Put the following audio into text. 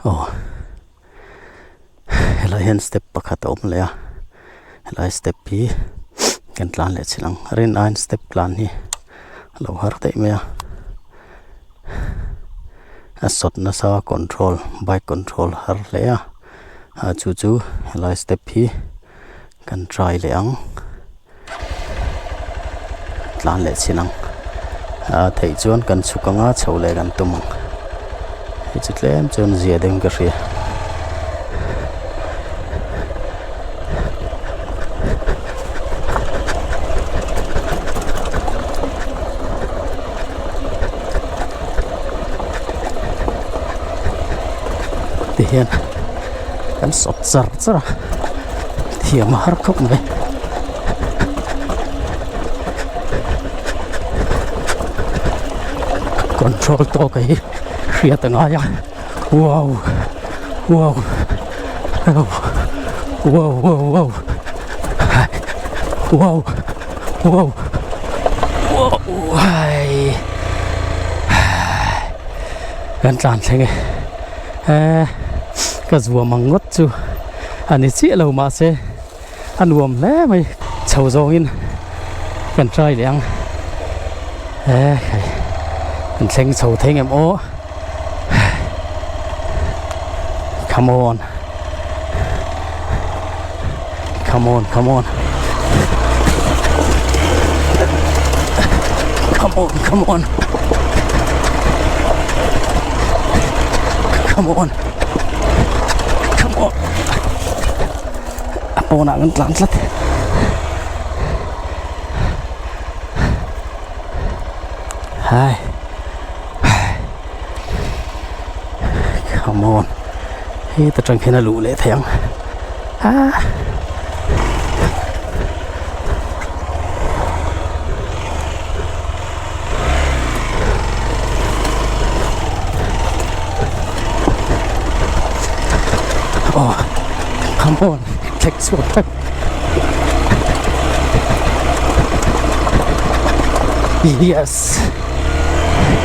Oh, helai hen step pakhat om le a helai step hi kan tlan le chilang rin ein step tlan hi lo har te me a sot na sa control bike control har le a chu chu helai step hi kan try le ang tlan le chilang thei chuan kan chukanga chhole kan tumang hi chitlem chuan zia dem ka ria hiền kan sot zar zara thiam har khop me control to cái khia ta nga ya wow wow wow wow wow wow wow wow wow hai kan tlan thế nghe cái rùa măng ngót chú anh ấy chỉ lâu mà sẽ ăn uống lẽ mày chầu rau in cần trai để ăn mình xem chầu thấy em ó come on come on come on come on come on come on come on apa nak ngentlan slat hai come on hi ta trăng khi nó lụ lệ thèm oh, come on, take some time. Yes.